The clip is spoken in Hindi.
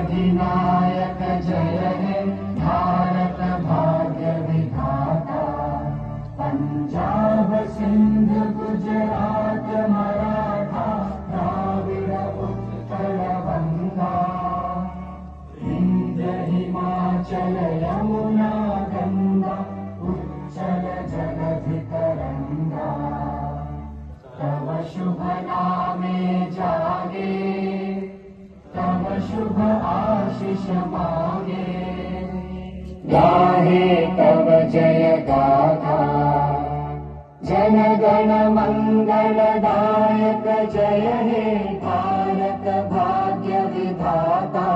अधिनायक जय हे भारत भाग्य विधाता। पंजाब सिंध गुजरात मराठा द्राविड़ उत्कल बंगा। विंध्य हिमाचल यमुना गंगा उच्चल जलधि तरंगा। तव शुभ नामे जागे तव शुभ आशीष मांगे। गाहे तव जय गाथा जन गण मंगलदायक जय हे भारत भाग्य विधाता।